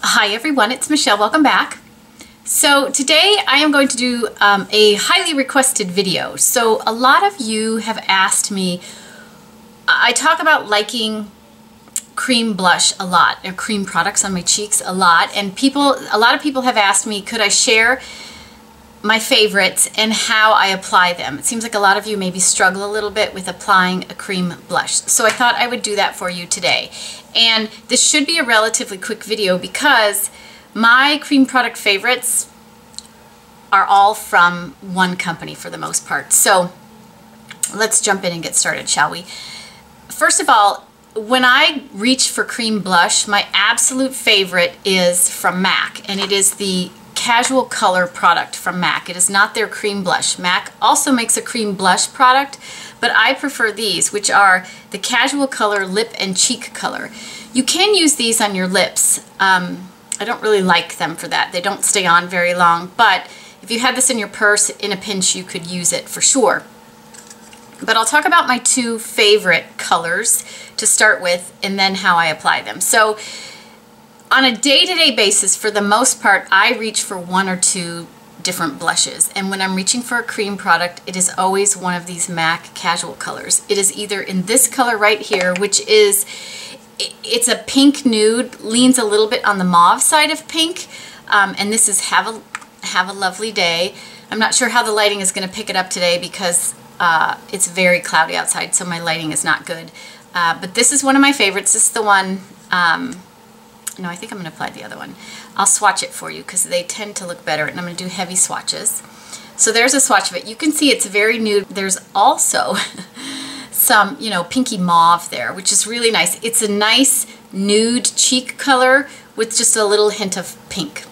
Hi everyone, it's Michelle. Welcome back. So today I am going to do a highly requested video. So a lot of you have asked me, I talk about liking cream blush a lot, or cream products on my cheeks a lot, and a lot of people have asked me, could I share my favorites and how I apply them. It seems like a lot of you maybe struggle a little bit with applying a cream blush. So I thought I would do that for you today. And this should be a relatively quick video because my cream product favorites are all from one company for the most part. So let's jump in and get started, shall we? First of all, when I reach for cream blush, my absolute favorite is from MAC, and it is the Casual Color product from MAC. It is not their cream blush. MAC also makes a cream blush product, but I prefer these, which are the Casual Color Lip and Cheek Color. You can use these on your lips. I don't really like them for that. They don't stay on very long, but if you had this in your purse in a pinch, you could use it for sure. But I'll talk about my two favorite colors to start with and then how I apply them. So on a day-to-day basis, for the most part, I reach for one or two different blushes. And when I'm reaching for a cream product, it is always one of these MAC Casual Colors. It is either in this color right here, which is, it's a pink nude, leans a little bit on the mauve side of pink. And this is Have a Lovely Day. I'm not sure how the lighting is going to pick it up today because it's very cloudy outside, so my lighting is not good. But this is one of my favorites. This is the one... no, I think I'm going to apply the other one. I'll swatch it for you because they tend to look better, and I'm going to do heavy swatches. So there's a swatch of it. You can see it's very nude. There's also some, pinky mauve there, which is really nice. It's a nice nude cheek color with just a little hint of pink.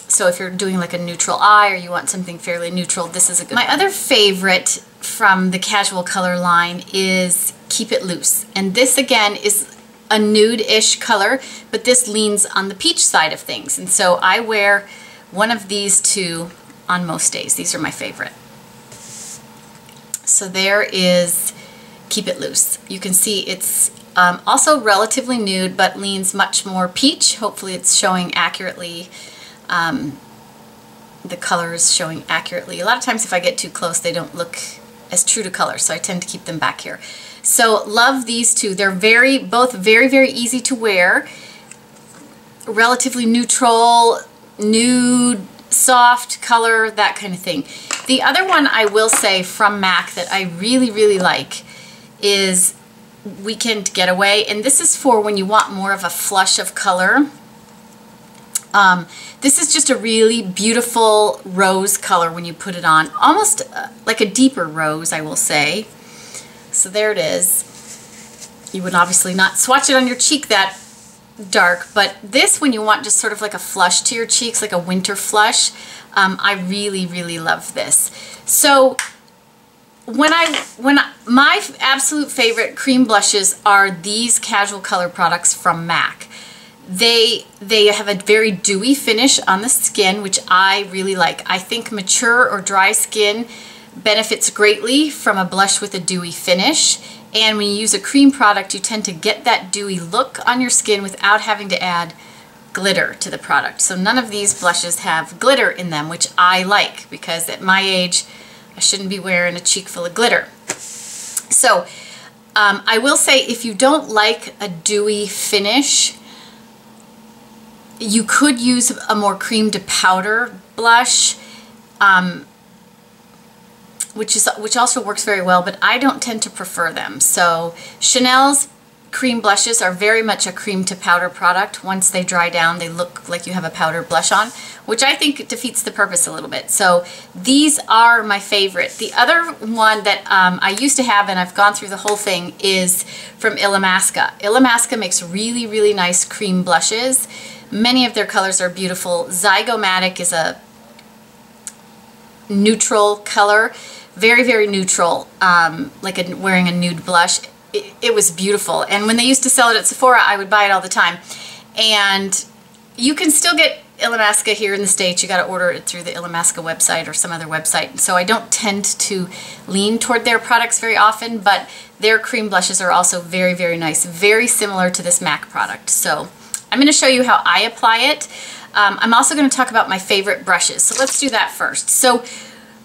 So if you're doing like a neutral eye or you want something fairly neutral, this is a good one. My other favorite from the Casual Color line is Keep It Loose. And this again is a nude-ish color, but this leans on the peach side of things. And so I wear one of these two on most days. These are my favorite. So there is Keep It Loose. You can see it's also relatively nude, but leans much more peach. Hopefully it's showing accurately. The color is showing accurately. A lot of times if I get too close, they don't look as true to color, so I tend to keep them back here. So love these two. They're both very easy to wear. Relatively neutral, nude, soft color, that kind of thing. The other one I will say from MAC that I really like is Weekend Getaway, and this is for when you want more of a flush of color. This is just a really beautiful rose color when you put it on. Almost like a deeper rose, I will say. So there it is. You would obviously not swatch it on your cheek that dark, but this, when you want just sort of like a flush to your cheeks, like a winter flush, I really love this. So my absolute favorite cream blushes are these Casual Color products from MAC. They have a very dewy finish on the skin, which I really like. I think mature or dry skin benefits greatly from a blush with a dewy finish, and when you use a cream product, you tend to get that dewy look on your skin without having to add glitter to the product. So none of these blushes have glitter in them, which I like, because at my age I shouldn't be wearing a cheek full of glitter. So I will say, if you don't like a dewy finish, you could use a more cream to powder blush, which also works very well, but I don't tend to prefer them. So Chanel's cream blushes are very much a cream to powder product. Once they dry down, they look like you have a powder blush on, which I think defeats the purpose a little bit. So these are my favorite. The other one that I used to have, and I've gone through the whole thing, is from Illamasqua. Illamasqua makes really nice cream blushes. Many of their colors are beautiful. Zygomatic is a neutral color, very neutral, like wearing a nude blush. It was beautiful, and when they used to sell it at Sephora, I would buy it all the time. And you can still get Illamasqua here in the States. You got to order it through the Illamasqua website or some other website. So I don't tend to lean toward their products very often, but their cream blushes are also very nice, very similar to this MAC product. So I'm going to show you how I apply it. I'm also going to talk about my favorite brushes. So let's do that first. So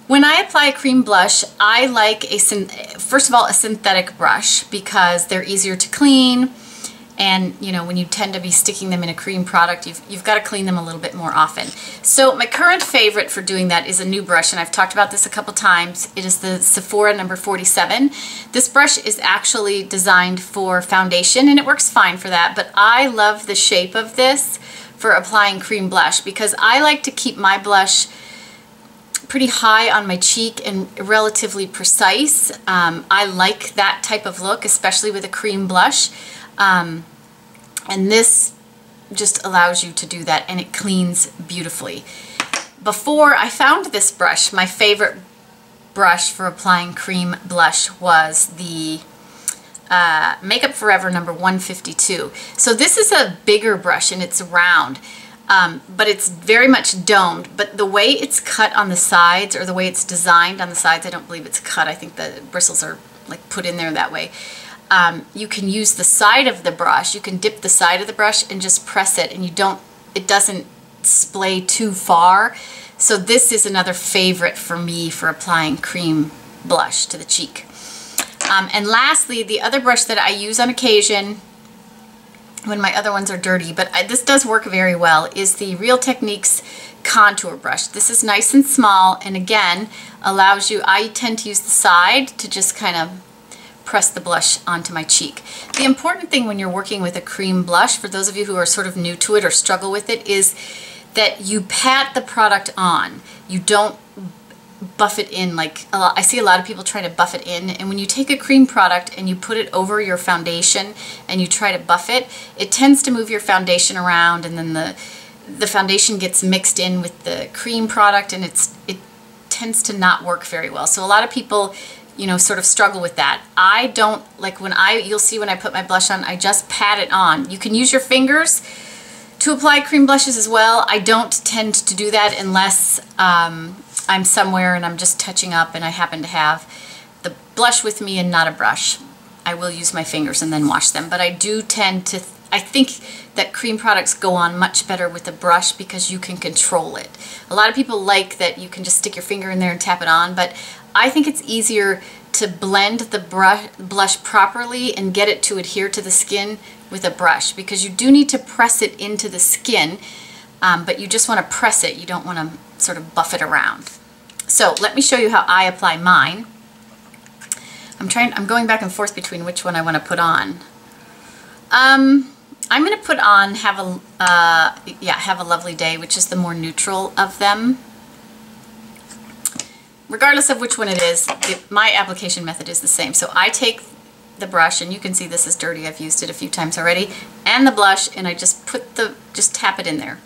when I apply a cream blush, I like first of all, a synthetic brush because they're easier to clean. And you know, when you tend to be sticking them in a cream product, you've got to clean them a little bit more often. So my current favorite for doing that is a new brush, and I've talked about this a couple times. It is the Sephora number 47. This brush is actually designed for foundation, and it works fine for that, but I love the shape of this for applying cream blush because I like to keep my blush pretty high on my cheek and relatively precise. I like that type of look, especially with a cream blush. And this just allows you to do that, and it cleans beautifully. Before I found this brush, my favorite brush for applying cream blush was the Makeup Forever number 152. So this is a bigger brush and it's round, but it's very much domed. But the way it's cut on the sides, or the way it's designed on the sides, I don't believe it's cut. I think the bristles are like put in there that way. You can use the side of the brush, you can dip the side of the brush and just press it, and it doesn't splay too far. So this is another favorite for me for applying cream blush to the cheek. And lastly, the other brush that I use on occasion when my other ones are dirty, but this does work very well, is the Real Techniques contour brush. This is nice and small, and again, allows you, I tend to use the side to just kind of press the blush onto my cheek. The important thing when you're working with a cream blush, for those of you who are sort of new to it or struggle with it, is that you pat the product on. You don't buff it in like I see a lot of people trying to buff it in, and when you take a cream product and you put it over your foundation and you try to buff it, it tends to move your foundation around, and then the foundation gets mixed in with the cream product, and it tends to not work very well. So a lot of people, you know, sort of struggle with that. I don't, like you'll see when I put my blush on, I just pat it on. You can use your fingers to apply cream blushes as well. I don't tend to do that unless I'm somewhere and I'm just touching up and I happen to have the blush with me and not a brush. I will use my fingers and then wash them, but I do tend to, I think that cream products go on much better with a brush because you can control it. A lot of people like that you can just stick your finger in there and tap it on, but I think it's easier to blend the blush properly and get it to adhere to the skin with a brush, because you do need to press it into the skin, but you just want to press it. You don't want to sort of buff it around. So let me show you how I apply mine. I'm going back and forth between which one I want to put on. I'm going to put on Have a Lovely Day, which is the more neutral of them. Regardless of which one it is, my application method is the same. So I take the brush, and you can see this is dirty, I've used it a few times already, and the blush, and I just tap it in there.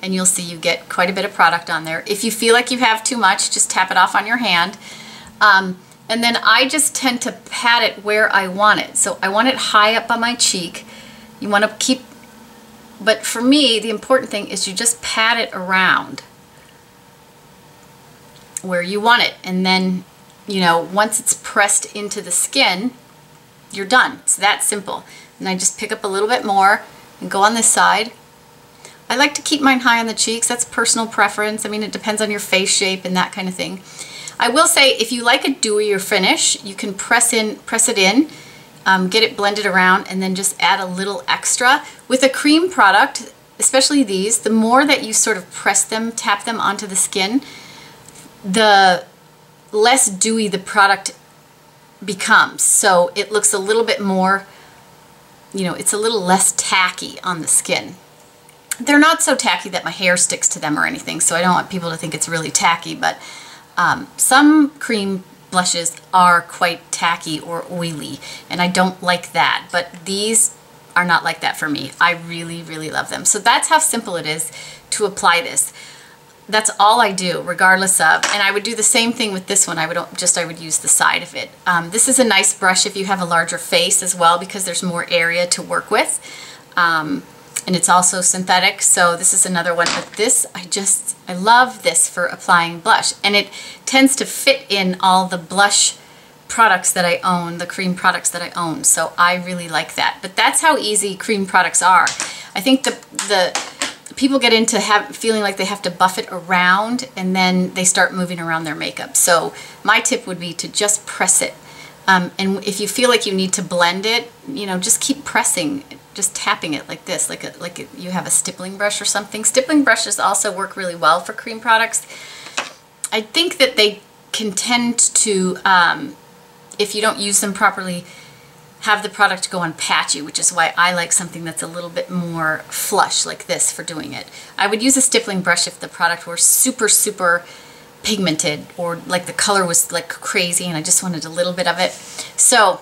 And you'll see you get quite a bit of product on there. If you feel like you have too much, just tap it off on your hand. And then I just tend to pat it where I want it. So I want it high up on my cheek. You want to keep, but for me, the important thing is you just pat it around where you want it, and then, you know, once it's pressed into the skin, you're done. It's that simple. And I just pick up a little bit more and go on this side. I like to keep mine high on the cheeks. That's personal preference. I mean, it depends on your face shape and that kind of thing. I will say, if you like a dewier finish, you can press it in, get it blended around, and then just add a little extra. With a cream product, especially these, the more that you sort of press them, tap them onto the skin, the less dewy the product becomes. So it looks a little bit more, you know, it's a little less tacky on the skin. They're not so tacky that my hair sticks to them or anything, so I don't want people to think it's really tacky, but some cream blushes are quite tacky or oily, and I don't like that, but these are not like that for me. I really, really love them. So that's how simple it is to apply this. That's all I do, regardless of, and I would do the same thing with this one. I would use the side of it. This is a nice brush if you have a larger face as well, because there's more area to work with. And it's also synthetic, so this is another one. But this, I love this for applying blush, and it tends to fit in all the blush products that I own, the cream products that I own, so I really like that. But that's how easy cream products are. I think the people get into feeling like they have to buff it around, and then they start moving around their makeup. So my tip would be to just press it. And if you feel like you need to blend it, you know, just keep pressing, just tapping it like this, like you have a stippling brush or something. Stippling brushes also work really well for cream products. I think that they can tend to, if you don't use them properly, have the product go on patchy, which is why I like something that's a little bit more flush like this for doing it. I would use a stippling brush if the product were super, super pigmented, or like the color was like crazy and I just wanted a little bit of it. So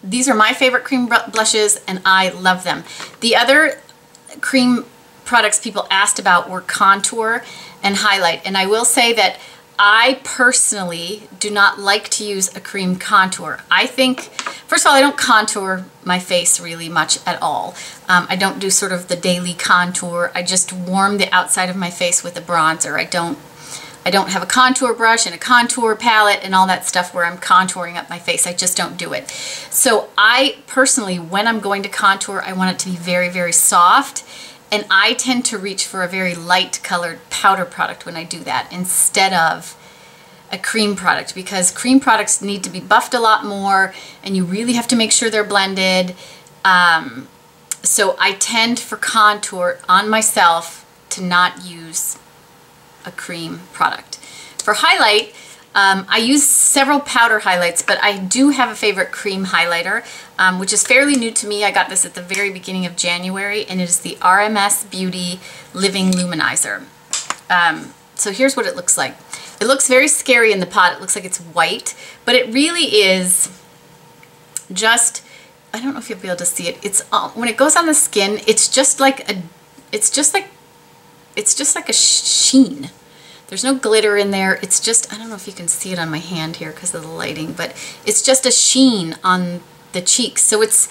these are my favorite cream blushes and I love them. The other cream products people asked about were contour and highlight, and I will say that I personally do not like to use a cream contour. I think, first of all, I don't contour my face really much at all. I don't do sort of the daily contour. I just warm the outside of my face with a bronzer. I don't have a contour brush and a contour palette and all that stuff where I'm contouring up my face. I just don't do it. So I personally, when I'm going to contour, I want it to be very, very soft. And I tend to reach for a very light colored powder product when I do that instead of a cream product, because cream products need to be buffed a lot more and you really have to make sure they're blended. So I tend for contour on myself to not use a cream product. For highlight, I use several powder highlights, but I do have a favorite cream highlighter, which is fairly new to me. I got this at the very beginning of January, and it is the RMS Beauty Living Luminizer. So here's what it looks like. It looks very scary in the pot. It looks like it's white, but it really is just, I don't know if you'll be able to see it. It's when it goes on the skin, it's just like a sheen. There's no glitter in there. It's just, I don't know if you can see it on my hand here because of the lighting, but it's just a sheen on the cheeks. So it's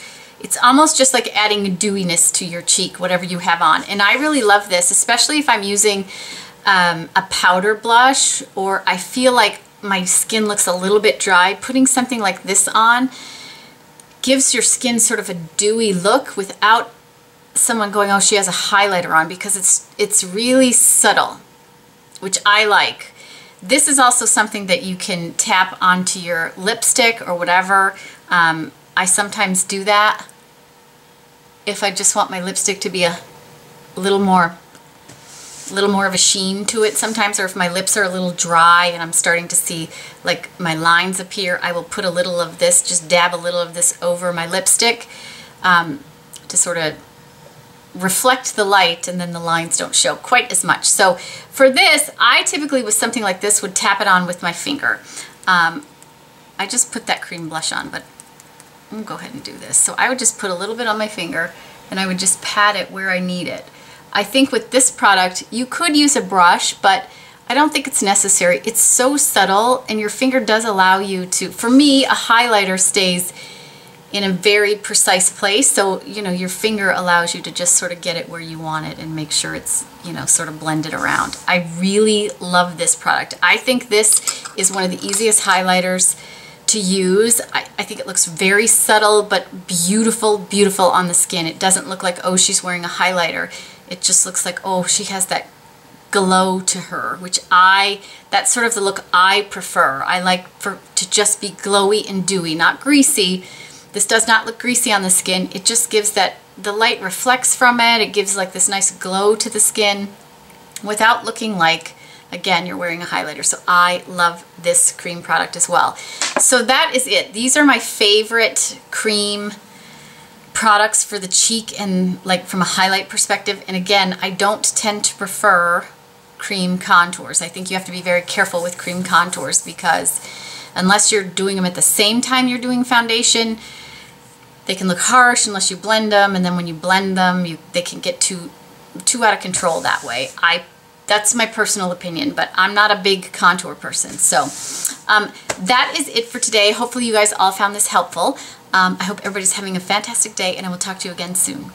almost just like adding a dewiness to your cheek, whatever you have on. And I really love this, especially if I'm using a powder blush, or I feel like my skin looks a little bit dry. Putting something like this on gives your skin sort of a dewy look without someone going, oh, she has a highlighter on, because it's really subtle, which I like. This is also something that you can tap onto your lipstick or whatever. I sometimes do that if I just want my lipstick to be a little more of a sheen to it sometimes, or if my lips are a little dry and I'm starting to see like my lines appear, I will put a little of this, just dab a little of this over my lipstick to sort of reflect the light, and then the lines don't show quite as much. So for this, I typically with something like this would tap it on with my finger. I just put that cream blush on, but I'm gonna go ahead and do this. So I would just put a little bit on my finger and I would just pat it where I need it. I think with this product, you could use a brush, but I don't think it's necessary. It's so subtle, and your finger does allow you to, for me, a highlighter stays in a very precise place, so you know your finger allows you to just sort of get it where you want it and make sure it's, you know, sort of blended around. I really love this product. I think this is one of the easiest highlighters to use. I think it looks very subtle but beautiful, beautiful on the skin. It doesn't look like, oh, she's wearing a highlighter. It just looks like, oh, she has that glow to her, which that's sort of the look I prefer. I like to just be glowy and dewy, not greasy. This does not look greasy on the skin. It just gives that, the light reflects from it. It gives like this nice glow to the skin without looking like, again, you're wearing a highlighter. So I love this cream product as well. So that is it. These are my favorite cream products for the cheek and like from a highlight perspective. And again, I don't tend to prefer cream contours. I think you have to be very careful with cream contours, because unless you're doing them at the same time you're doing foundation, they can look harsh unless you blend them, and then when you blend them, they can get too out of control that way. That's my personal opinion, but I'm not a big contour person. So that is it for today. Hopefully you guys all found this helpful. I hope everybody's having a fantastic day, and I will talk to you again soon.